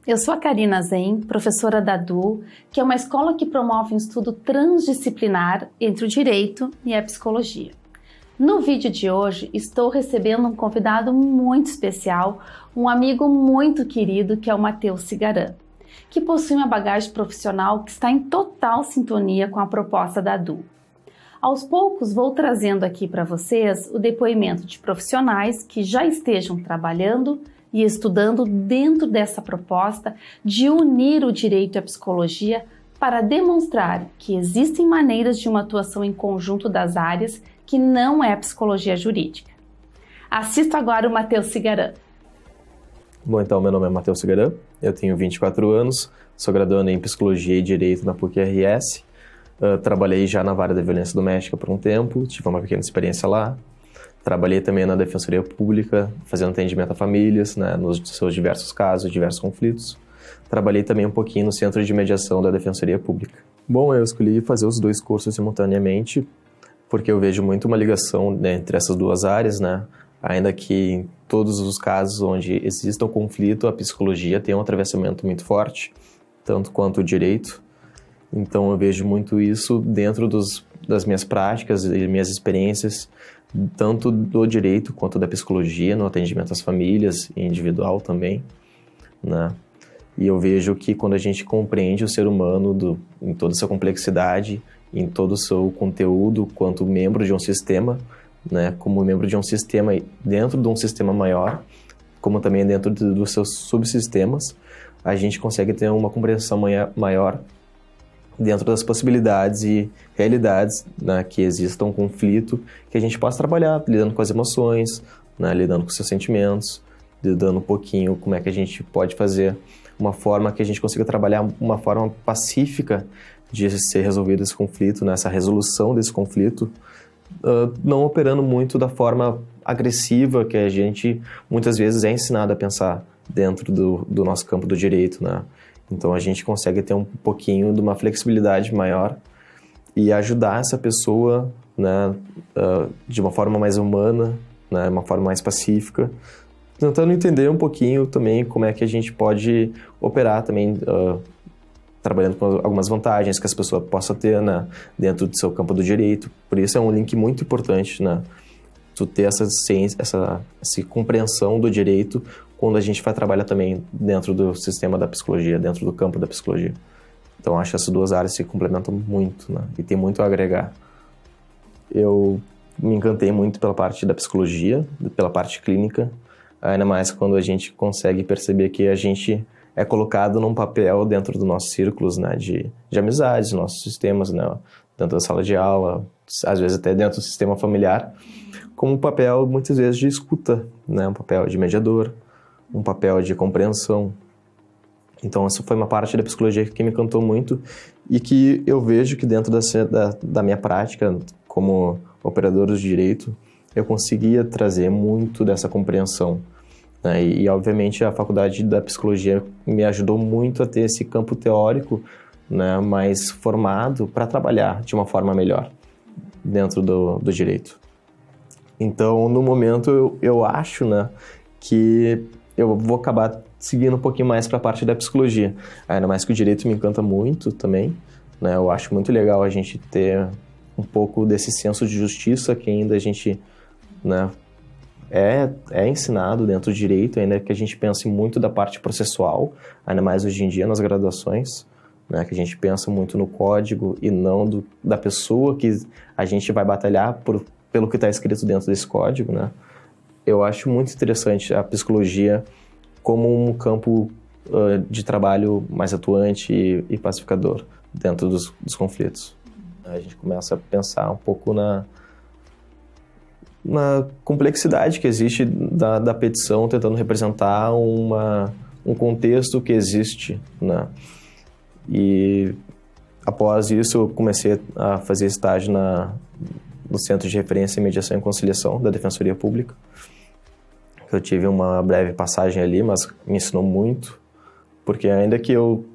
Eu sou a Karina Zen, professora da DU, que é uma escola que promove um estudo transdisciplinar entre o direito e a psicologia. No vídeo de hoje, estou recebendo um convidado muito especial, um amigo muito querido, que é o Matheus Cigaran, que possui uma bagagem profissional que está em total sintonia com a proposta da DU. Aos poucos, vou trazendo aqui para vocês o depoimento de profissionais que já estejam trabalhando e estudando dentro dessa proposta de unir o direito e a psicologia para demonstrar que existem maneiras de uma atuação em conjunto das áreas que não é psicologia jurídica. Assista agora o Matheus Cigaran. Bom, então, meu nome é Matheus Cigaran, eu tenho 24 anos, sou graduando em Psicologia e Direito na PUC-RS, trabalhei já na vara da violência doméstica por um tempo, tive uma pequena experiência lá, trabalhei também na Defensoria Pública, fazendo atendimento a famílias, né, nos seus diversos casos, diversos conflitos. Trabalhei também um pouquinho no Centro de Mediação da Defensoria Pública. Bom, eu escolhi fazer os dois cursos simultaneamente, porque eu vejo muito uma ligação, né, entre essas duas áreas, né? Ainda que em todos os casos onde exista um conflito, a psicologia tem um atravessamento muito forte, tanto quanto o direito. Então eu vejo muito isso dentro das minhas práticas e minhas experiências, tanto do direito quanto da psicologia, no atendimento às famílias e individual também, né? E eu vejo que quando a gente compreende o ser humano em toda essa complexidade, em todo o seu conteúdo, quanto membro de um sistema, né, como membro de um sistema dentro de um sistema maior, como também dentro dos seus subsistemas, a gente consegue ter uma compreensão maior dentro das possibilidades e realidades, né, que exista um conflito, que a gente possa trabalhar lidando com as emoções, né, lidando com os seus sentimentos, lidando um pouquinho como é que a gente pode fazer uma forma que a gente consiga trabalhar uma forma pacífica de ser resolvido esse conflito, nessa resolução desse conflito, não operando muito da forma agressiva que a gente muitas vezes é ensinado a pensar dentro do nosso campo do direito, né? Então a gente consegue ter um pouquinho de uma flexibilidade maior e ajudar essa pessoa, né, de uma forma mais humana, né, uma forma mais pacífica, tentando entender um pouquinho também como é que a gente pode operar também, trabalhando com algumas vantagens que as pessoas possam ter, né, dentro do seu campo do direito. Por isso é um link muito importante, né, tu ter essa ciência, essa compreensão do direito quando a gente vai trabalhar também dentro do sistema da psicologia, dentro do campo da psicologia. Então acho que essas duas áreas se complementam muito, né, e tem muito a agregar. Eu me encantei muito pela parte da psicologia, pela parte clínica, ainda mais quando a gente consegue perceber que a gente é colocado num papel dentro dos nossos círculos, né, de amizades, nossos sistemas, né, dentro da sala de aula, às vezes até dentro do sistema familiar, como um papel, muitas vezes, de escuta, né, um papel de mediador, um papel de compreensão. Então, essa foi uma parte da psicologia que me encantou muito e que eu vejo que dentro da minha prática como operador de direito, eu conseguia trazer muito dessa compreensão. E, obviamente, a faculdade da psicologia me ajudou muito a ter esse campo teórico, né, mais formado para trabalhar de uma forma melhor dentro do direito. Então, no momento, eu acho, né, que eu vou acabar seguindo um pouquinho mais para a parte da psicologia. Ainda mais que o direito me encanta muito também, né, eu acho muito legal a gente ter um pouco desse senso de justiça que ainda a gente, né, é ensinado dentro do direito, ainda que a gente pense muito da parte processual, ainda mais hoje em dia nas graduações, né, que a gente pensa muito no código e não da pessoa que a gente vai batalhar pelo que está escrito dentro desse código, né. Eu acho muito interessante a psicologia como um campo de trabalho mais atuante e pacificador dentro dos conflitos. A gente começa a pensar um pouco na complexidade que existe da petição tentando representar um contexto que existe, né? E após isso eu comecei a fazer estágio no Centro de Referência em Mediação e Conciliação da Defensoria Pública. Eu tive uma breve passagem ali, mas me ensinou muito, porque ainda que eu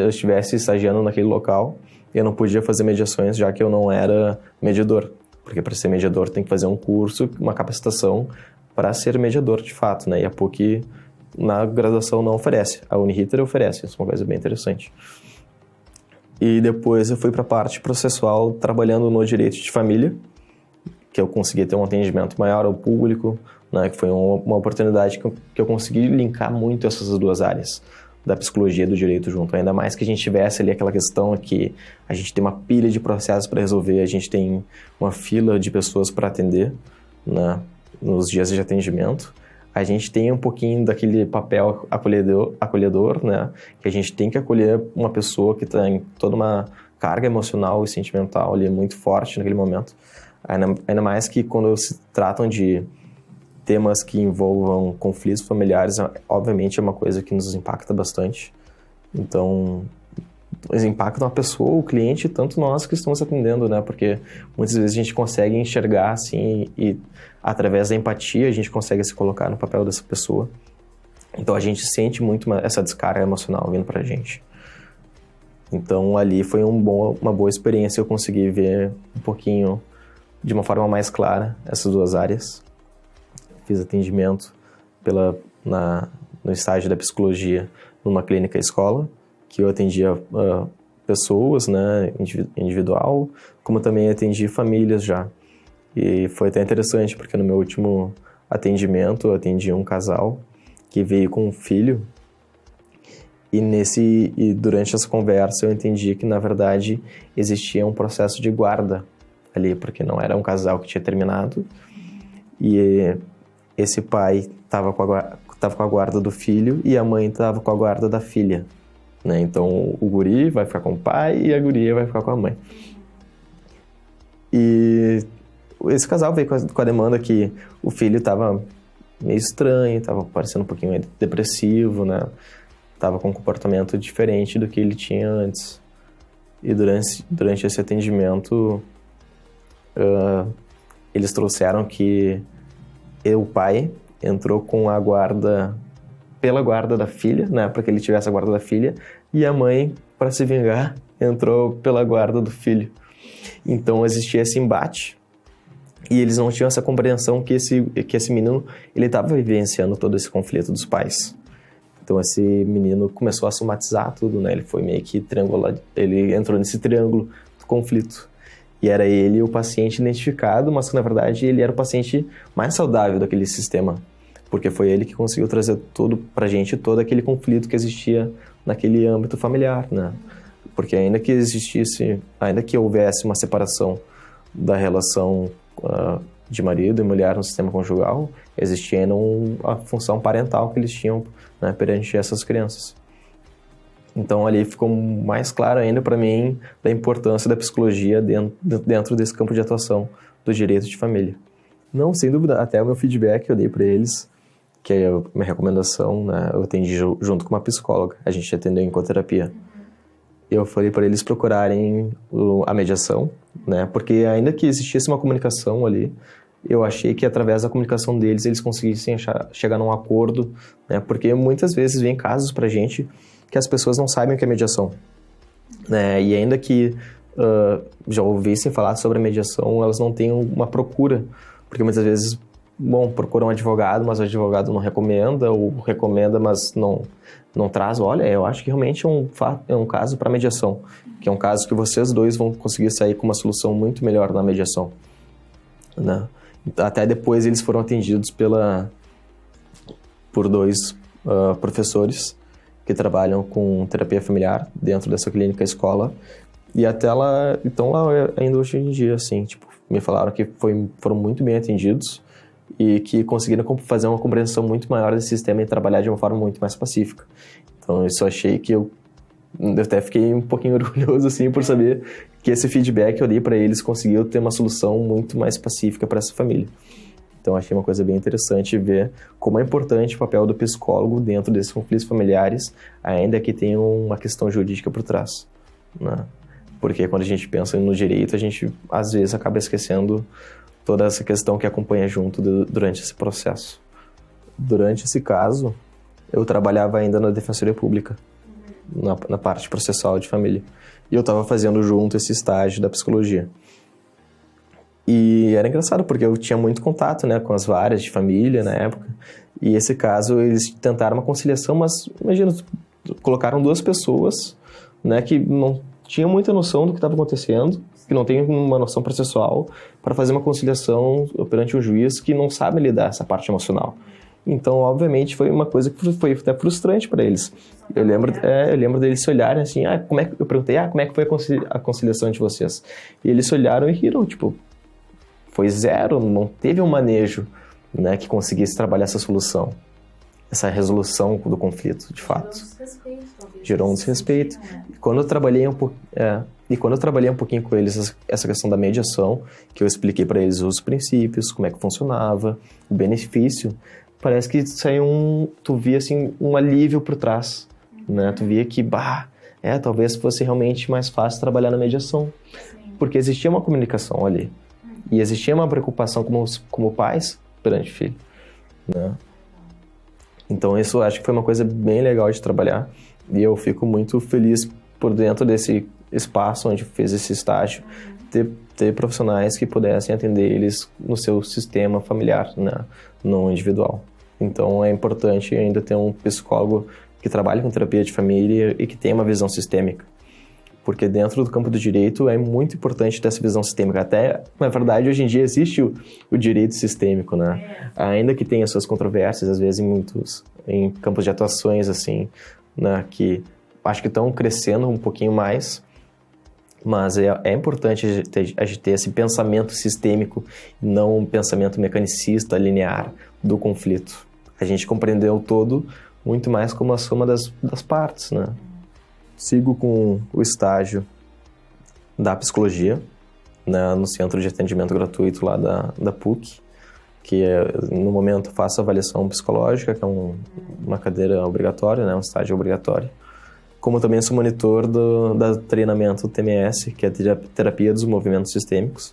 estivesse estagiando naquele local, eu não podia fazer mediações, já que eu não era mediador. Porque para ser mediador tem que fazer um curso, uma capacitação para ser mediador de fato, né? E a PUC na graduação não oferece. A Uniriter oferece, isso é uma coisa bem interessante. E depois eu fui para a parte processual, trabalhando no direito de família, que eu consegui ter um atendimento maior ao público, né, que foi uma oportunidade que eu consegui linkar muito essas duas áreas, da psicologia e do direito junto. Ainda mais que a gente tivesse ali aquela questão que a gente tem uma pilha de processos para resolver, a gente tem uma fila de pessoas para atender, né, nos dias de atendimento. A gente tem um pouquinho daquele papel acolhedor, né, que a gente tem que acolher uma pessoa que tem toda uma carga emocional e sentimental ali muito forte naquele momento. Ainda mais que quando se tratam de temas que envolvam conflitos familiares, obviamente é uma coisa que nos impacta bastante. Então, eles impactam a pessoa, o cliente, tanto nós que estamos atendendo, né? Porque muitas vezes a gente consegue enxergar, assim, e através da empatia a gente consegue se colocar no papel dessa pessoa. Então, a gente sente muito essa descarga emocional vindo pra gente. Então, ali foi uma boa experiência, eu consegui ver um pouquinho, de uma forma mais clara, essas duas áreas. Fiz atendimento no estágio da psicologia numa clínica escola, que eu atendia pessoas, né, individual, como também atendi famílias já. E foi até interessante, porque no meu último atendimento eu atendi um casal que veio com um filho, e durante essa conversa eu entendi que, na verdade, existia um processo de guarda ali, porque não era um casal que tinha terminado, e esse pai estava com a guarda do filho e a mãe estava com a guarda da filha, né? Então o guri vai ficar com o pai e a guria vai ficar com a mãe. E esse casal veio com a demanda que o filho estava meio estranho, estava parecendo um pouquinho depressivo, né? Estava com um comportamento diferente do que ele tinha antes. E durante esse atendimento, eles trouxeram que o pai entrou com a guarda, pela guarda da filha, né, para que ele tivesse a guarda da filha, e a mãe, para se vingar, entrou pela guarda do filho. Então existia esse embate, e eles não tinham essa compreensão que esse menino, ele estava vivenciando todo esse conflito dos pais. Então esse menino começou a somatizar tudo, né, ele foi meio que ele entrou nesse triângulo do conflito. E era ele o paciente identificado, mas que, na verdade, ele era o paciente mais saudável daquele sistema. Porque foi ele que conseguiu trazer tudo pra gente, todo aquele conflito que existia naquele âmbito familiar, né? Porque ainda que houvesse uma separação da relação de marido e mulher no sistema conjugal, existia ainda a função parental que eles tinham, né, perante essas crianças. Então ali ficou mais claro ainda para mim da importância da psicologia dentro desse campo de atuação do direito de família. Não, sem dúvida, até o meu feedback eu dei para eles, que é a minha recomendação, né, eu atendi junto com uma psicóloga, a gente atendeu em ecoterapia. Eu falei para eles procurarem a mediação, né, porque ainda que existisse uma comunicação ali, eu achei que através da comunicação deles eles conseguissem chegar num acordo, né, porque muitas vezes vem casos pra gente que as pessoas não sabem o que é mediação, né? E ainda que já ouvissem falar sobre a mediação, elas não têm uma procura, porque muitas vezes, procuram um advogado, mas o advogado não recomenda, ou recomenda, mas não traz. Olha, eu acho que realmente é um caso para mediação, que é um caso que vocês dois vão conseguir sair com uma solução muito melhor na mediação, né? Até depois eles foram atendidos por dois professores que trabalham com terapia familiar dentro dessa clínica escola, e até lá, então lá ainda hoje em dia, assim, tipo, me falaram que foram muito bem atendidos e que conseguiram fazer uma compreensão muito maior desse sistema e trabalhar de uma forma muito mais pacífica. Então isso eu achei que eu até fiquei um pouquinho orgulhoso, assim, por saber que esse feedback eu dei para eles conseguiu ter uma solução muito mais pacífica para essa família. Então, achei uma coisa bem interessante ver como é importante o papel do psicólogo dentro desses conflitos familiares, ainda que tenha uma questão jurídica por trás, né? Porque quando a gente pensa no direito, a gente, às vezes, acaba esquecendo toda essa questão que acompanha junto durante esse processo. Durante esse caso, eu trabalhava ainda na Defensoria Pública, na parte processual de família. E eu estava fazendo junto esse estágio da psicologia. E era engraçado, porque eu tinha muito contato, né, com as varas de família na época. E esse caso, eles tentaram uma conciliação, mas, imagina, colocaram 2 pessoas, né, que não tinham muita noção do que estava acontecendo, que não tem uma noção processual, para fazer uma conciliação perante um juiz que não sabe lidar essa parte emocional. Então, obviamente, foi uma coisa que foi até frustrante para eles. Eu lembro deles se olharem assim, eu perguntei, como é que foi a conciliação de vocês? E eles se olharam e riram, tipo, foi 0, não teve um manejo, né, que conseguisse trabalhar essa solução, essa resolução do conflito, de fato. Gerou um desrespeito. E quando eu trabalhei um pouquinho com eles essa questão da mediação, que eu expliquei para eles os princípios, como é que funcionava, o benefício, parece que saiu tu via assim um alívio por trás, né? Tu via que, talvez fosse realmente mais fácil trabalhar na mediação, porque existia uma comunicação ali. E existia uma preocupação como pais perante o filho, né? Então isso eu acho que foi uma coisa bem legal de trabalhar. E eu fico muito feliz por dentro desse espaço onde fiz esse estágio, ter profissionais que pudessem atender eles no seu sistema familiar, né? No individual. Então é importante ainda ter um psicólogo que trabalhe com terapia de família e que tenha uma visão sistêmica. Porque dentro do campo do direito é muito importante ter essa visão sistêmica. Até, na verdade, hoje em dia existe o direito sistêmico, né? Ainda que tenha suas controvérsias, às vezes em campos de atuações, assim, né? Que acho que estão crescendo um pouquinho mais, mas é importante a gente ter esse pensamento sistêmico, não um pensamento mecanicista, linear do conflito. A gente compreendeu o todo muito mais como a soma das partes, né? Sigo com o estágio da psicologia, né, no Centro de Atendimento Gratuito lá da PUC, que no momento faço avaliação psicológica, que é uma cadeira obrigatória, né, um estágio obrigatório. Como também sou monitor do treinamento TMS, que é a Terapia dos Movimentos Sistêmicos,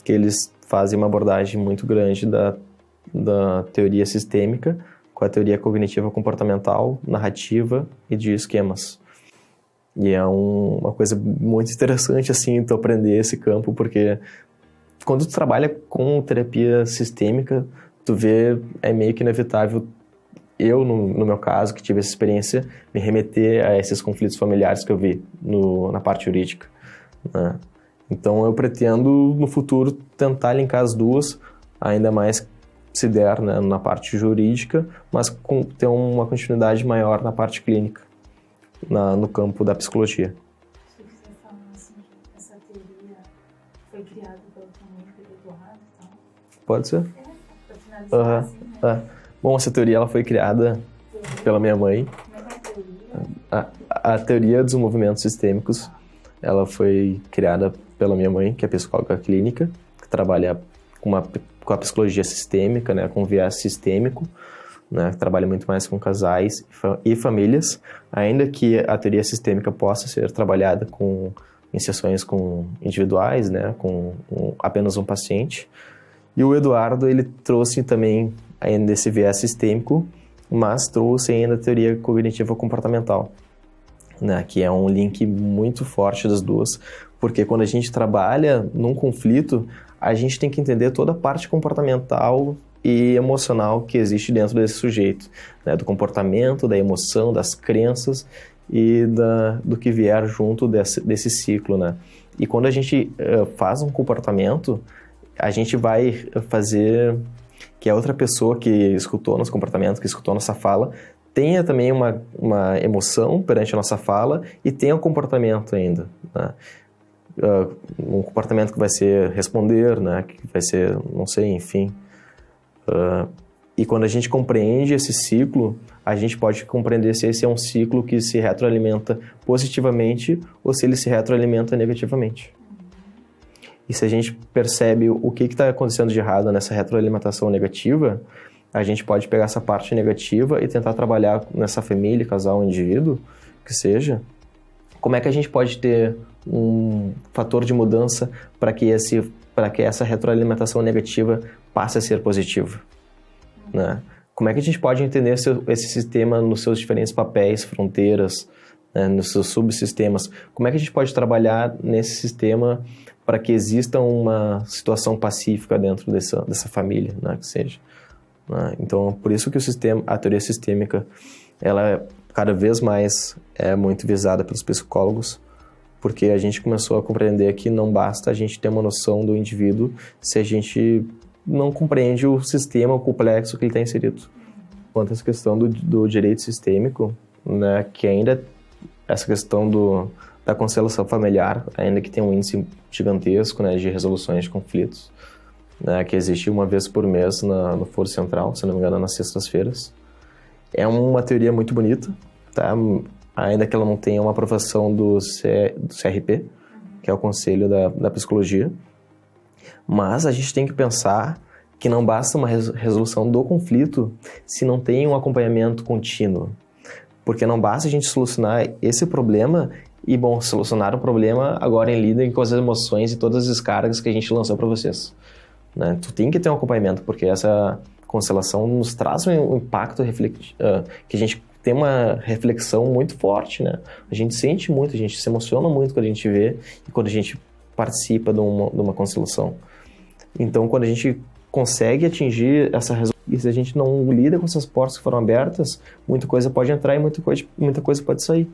que eles fazem uma abordagem muito grande da teoria sistêmica com a teoria cognitiva comportamental, narrativa e de esquemas. E é uma coisa muito interessante, assim, tu aprender esse campo, porque quando tu trabalha com terapia sistêmica, tu vê, é meio que inevitável, eu, no meu caso, que tive essa experiência, me remeter a esses conflitos familiares que eu vi na parte jurídica, né? Então, eu pretendo, no futuro, tentar linkar as duas, ainda mais se der, né, na parte jurídica, mas ter uma continuidade maior na parte clínica. No campo da psicologia. Se você falar assim, que essa teoria foi criada pela família do Eduardo, então... Pode ser? Para finalizar, assim, né? Bom, essa teoria ela foi criada pela minha mãe. Como é que é a teoria? A teoria dos movimentos sistêmicos, ela foi criada pela minha mãe, que é psicóloga clínica, que trabalha com a psicologia sistêmica, né, com viés sistêmico, né, que trabalha muito mais com casais e famílias, ainda que a teoria sistêmica possa ser trabalhada em sessões com individuais, né, com apenas um paciente. E o Eduardo, ele trouxe também ainda esse viés sistêmico, mas trouxe ainda a teoria cognitiva comportamental, né, que é um link muito forte das duas, porque quando a gente trabalha num conflito, a gente tem que entender toda a parte comportamental e emocional que existe dentro desse sujeito, né? Do comportamento, da emoção, das crenças e do que vier junto desse ciclo, né? E quando a gente faz um comportamento, a gente vai fazer que a outra pessoa que escutou nosso comportamento, que escutou nossa fala, tenha também uma emoção perante a nossa fala e tenha um comportamento ainda, né? Um comportamento que vai ser responder, né? Que vai ser, não sei, enfim... e quando a gente compreende esse ciclo, a gente pode compreender se esse é um ciclo que se retroalimenta positivamente ou se ele se retroalimenta negativamente. E se a gente percebe o que está acontecendo de errado nessa retroalimentação negativa, a gente pode pegar essa parte negativa e tentar trabalhar nessa família, casal, indivíduo, que seja, como é que a gente pode ter um fator de mudança para que essa retroalimentação negativa passe a ser positiva, né? Como é que a gente pode entender esse sistema nos seus diferentes papéis, fronteiras, nos seus subsistemas. Como é que a gente pode trabalhar nesse sistema para que exista uma situação pacífica dentro dessa família, né, que seja. Então, por isso que a teoria sistêmica, ela cada vez mais é muito visada pelos psicólogos, porque a gente começou a compreender que não basta a gente ter uma noção do indivíduo se a gente não compreende o sistema complexo que ele está inserido. Quanto a essa questão do direito sistêmico, né, que ainda essa questão da constelação familiar, ainda que tem um índice gigantesco, né, de resoluções de conflitos, né, que existe uma vez por mês no Foro Central, se não me engano, nas sextas-feiras. É uma teoria muito bonita, tá? Ainda que ela não tenha uma aprovação do CRP, que é o Conselho da Psicologia, mas a gente tem que pensar que não basta uma resolução do conflito se não tem um acompanhamento contínuo. Porque não basta a gente solucionar esse problema e, bom, solucionar o problema agora em lidem com as emoções e todas as descargas que a gente lançou para vocês. Né? Tu tem que ter um acompanhamento, porque essa constelação nos traz um impacto que a gente tem uma reflexão muito forte, né? A gente sente muito, a gente se emociona muito quando a gente vê e quando a gente participa de uma constelação. Então, quando a gente consegue atingir essa resolução, e se a gente não lida com essas portas que foram abertas, muita coisa pode entrar e muita coisa pode sair.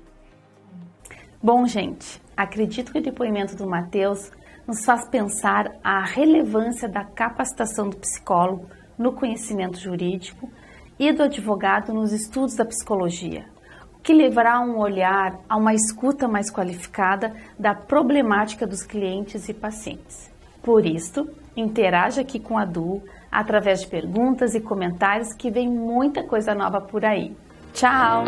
Bom, gente, acredito que o depoimento do Matheus nos faz pensar a relevância da capacitação do psicólogo no conhecimento jurídico e do advogado nos estudos da psicologia, o que levará a um olhar, a uma escuta mais qualificada da problemática dos clientes e pacientes. Por isso, interaja aqui com a Du através de perguntas e comentários, que vem muita coisa nova por aí. Tchau!